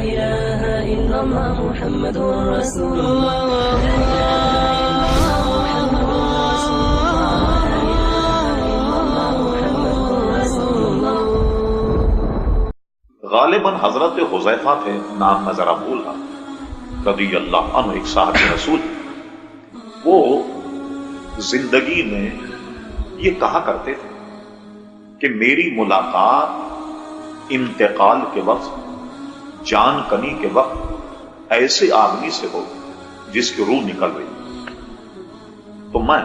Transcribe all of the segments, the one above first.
إله إلا الله محمد رسول الله غالباً حضرت حذیفہ تھے، نام میں ذرا بھول رہا، رضی اللہ عنہ، ایک صحابی رسول. وہ زندگی میں یہ کہا کرتے تھے کہ میری ملاقات انتقال کے وقت، جان کنی کے وقت ایسے آدمی سے ہو جس کی روح نکل رہی، تو میں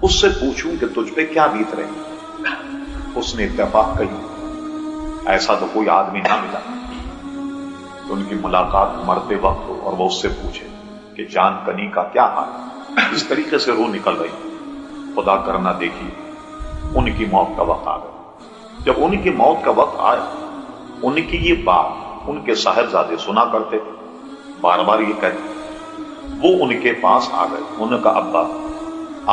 اس سے پوچھوں کہ تجھ پہ کیا بیت رہی. اس نے اتفاق کہی ایسا تو کوئی آدمی نہ ملا تو ان کی ملاقات مرتے وقت ہو اور وہ اس سے پوچھے کہ جان کنی کا کیا حال. اس طریقے سے روح نکل رہی. خدا کرنا دیکھی ان کی موت کا وقت آ گیا. جب ان کی موت کا وقت آیا، ان کی یہ بات ان کے صاحبزادے سنا کرتے تھے، بار بار یہ کہتے. وہ ان کے پاس آ گئے. انہوں نے کہا ابا،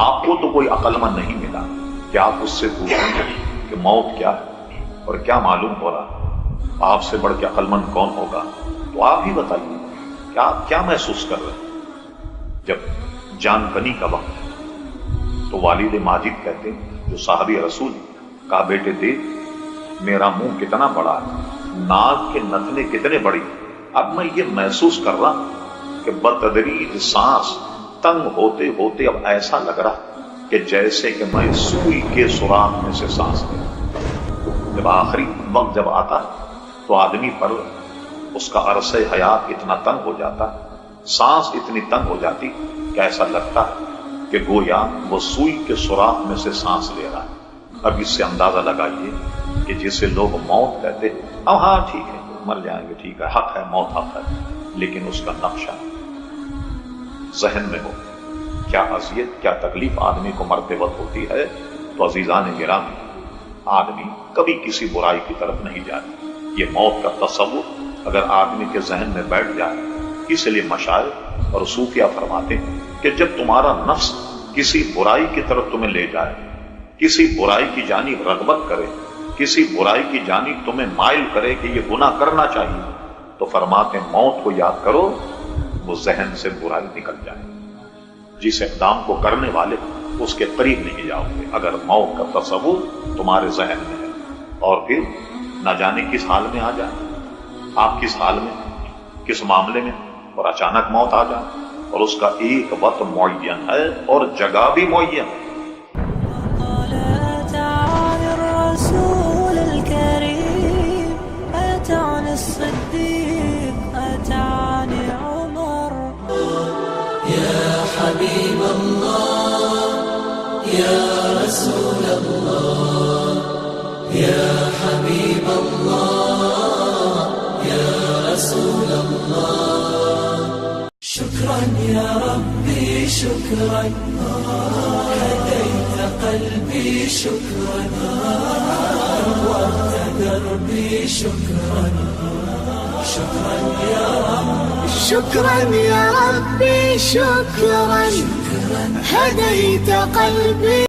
آپ کو تو کوئی عقل مند نہیں ملا کہ آپ اس سے پوچھیں کہ موت کیا ہے اور کیا معلوم ہو رہا. آپ سے بڑھ کے عقل مند کون ہوگا؟ تو آپ ہی بتائیے کیا محسوس کر رہے ہیں. جب جان کنی کا وقت ہے تو والد ماجد کہتے ہیں، جو صحابی رسول، کہا بیٹے دیکھ میرا منہ کتنا بڑا ہے، ناک کے نتنے کتنے بڑی. اب میں یہ محسوس کر رہا کہ بتدریج سانس تنگ ہوتے ہوتے اب ایسا لگ رہا کہ جیسے کہ میں سوئی کے سوراخ میں سے سانس لے. جب آخری وقت جب آتا تو آدمی پر اس کا عرصہ حیات اتنا تنگ ہو جاتا، سانس اتنی تنگ ہو جاتی کہ ایسا لگتا ہے کہ گویا وہ سوئی کے سوراخ میں سے سانس لے رہا ہے. اب اس سے اندازہ لگائیے کہ جسے لوگ موت کہتے ہیں، اب ہاں ٹھیک ہے مر جائیں گے، ٹھیک ہے، حق ہے، موت حق ہے، لیکن اس کا نقشہ ذہن میں ہو کیا اذیت کیا تکلیف آدمی کو مرتے وقت ہوتی ہے. تو عزیزان گرامی، آدمی کبھی کسی برائی کی طرف نہیں جاتا. یہ موت کا تصور اگر آدمی کے ذہن میں بیٹھ جائے، اس لیے مشائخ اور صوفیہ فرماتے ہیں کہ جب تمہارا نفس کسی برائی کی طرف تمہیں لے جائے، کسی برائی کی جانب رغبت کرے، کسی برائی کی جانب تمہیں مائل کرے کہ یہ گناہ کرنا چاہیے، تو فرماتے ہیں موت کو یاد کرو، وہ ذہن سے برائی نکل جائے. جس اقدام کو کرنے والے اس کے قریب نہیں جاؤ گے اگر موت کا تصور تمہارے ذہن میں ہے. اور پھر نہ جانے کس حال میں آ جائے، آپ کس حال میں، کس معاملے میں، اور اچانک موت آ جائے. اور اس کا ایک وقت معین ہے اور جگہ بھی معین ہے. حبيب الله يا رسول الله يا حبيب الله يا رسول الله. شكرا يا ربي شكرا هديت قلبي شكرا نورت دربي شكرا شكرا يا رب شكرا يا ربي شكرا هديت قلبي